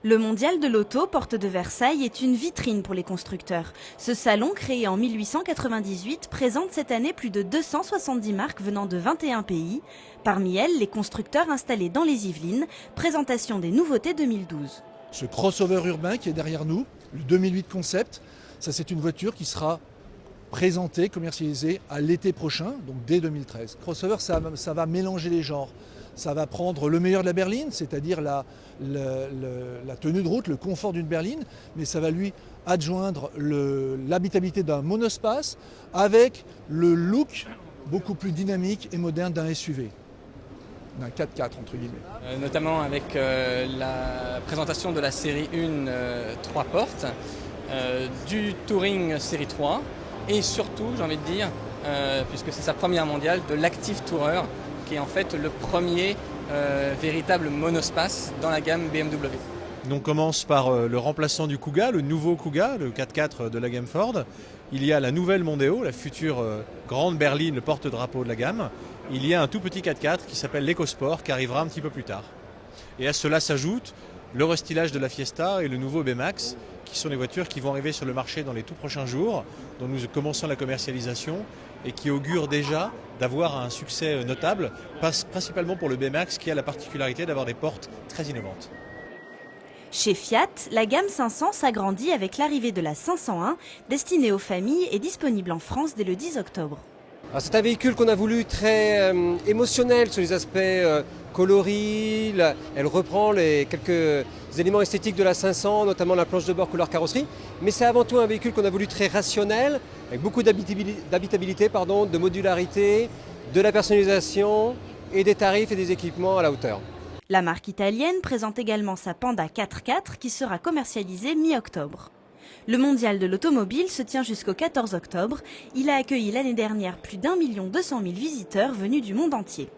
Le mondial de l'auto, porte de Versailles, est une vitrine pour les constructeurs. Ce salon, créé en 1898, présente cette année plus de 270 marques venant de 21 pays. Parmi elles, les constructeurs installés dans les Yvelines. Présentation des nouveautés 2012. Ce crossover urbain qui est derrière nous, le 2008 Concept, ça c'est une voiture qui sera présentée, commercialisée à l'été prochain, donc dès 2013. Crossover, ça va mélanger les genres. Ça va prendre le meilleur de la berline, c'est-à-dire la tenue de route, le confort d'une berline, mais ça va lui adjoindre l'habitabilité d'un monospace avec le look beaucoup plus dynamique et moderne d'un SUV, d'un 4x4 entre guillemets. Notamment avec la présentation de la série 1 3 portes, du Touring série 3 et surtout, j'ai envie de dire, puisque c'est sa première mondiale, de l'Active Tourer, qui est en fait le premier véritable monospace dans la gamme BMW. On commence par le remplaçant du Kuga, le nouveau Kuga, le 4x4 de la gamme Ford. Il y a la nouvelle Mondeo, la future grande berline, le porte-drapeau de la gamme. Il y a un tout petit 4x4 qui s'appelle l'EcoSport, qui arrivera un petit peu plus tard. Et à cela s'ajoute le restylage de la Fiesta et le nouveau B-Max, qui sont des voitures qui vont arriver sur le marché dans les tout prochains jours, dont nous commençons la commercialisation et qui augurent déjà d'avoir un succès notable, principalement pour le B-Max qui a la particularité d'avoir des portes très innovantes. Chez Fiat, la gamme 500 s'agrandit avec l'arrivée de la 501, destinée aux familles et disponible en France dès le 10 octobre. C'est un véhicule qu'on a voulu très émotionnel sur les aspects coloris. Elle reprend quelques éléments esthétiques de la 500, notamment la planche de bord couleur carrosserie. Mais c'est avant tout un véhicule qu'on a voulu très rationnel, avec beaucoup d'habitabilité, de modularité, de la personnalisation et des tarifs et des équipements à la hauteur. La marque italienne présente également sa Panda 4x4 qui sera commercialisée mi-octobre. Le mondial de l'automobile se tient jusqu'au 14 octobre. Il a accueilli l'année dernière plus d'1 200 000 visiteurs venus du monde entier.